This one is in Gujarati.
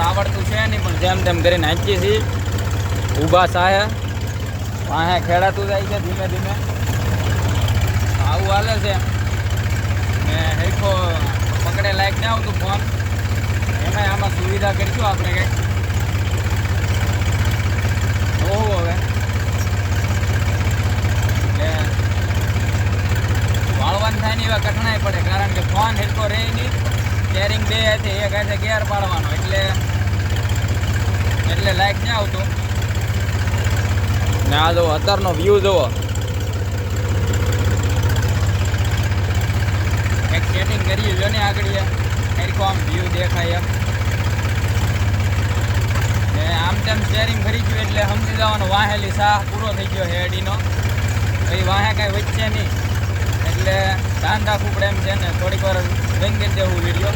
આવડતું છે નહીં, પણ જેમ તેમ કરીને હાંચી છીએ. ઊભા સાહે વાહે ખેડાતું જાય છે ધીમે ધીમે. આવું હાલે છે ને. હેરખો પકડે લાયક ન આવતું ફોન, એમાં આમાં સુવિધા કરીશું આપણે કંઈક. જોવું હવે એટલે વાળવાનું થાય ને એવા કઠણાઈ પડે, કારણ કે ફોન હેરખો રહે નહીં. સ્ટેરિંગ બે હાથે, એક હાથે ગેર પાડવાનો, એટલે લાયક ન આવતું. ને આ જુઓ અત્યારનો વ્યૂ જુઓ, એક સેટિંગ કરીએ જો ને આગળ હેરખો આમ વ્યૂ દેખાય એમ. ને આમ તેમ સ્ટેરિંગ ફરી ગયું એટલે સમજી જવાનું વાહેલી સાહ પૂરો થઈ ગયો હેડીનો. પછી વાહે કાંઈ વચ્ચે નહીં, એટલે ધ્યાન રાખવું પડે એમ છે ને. થોડીક વાર બંધ કરી દેવું વિડીયો.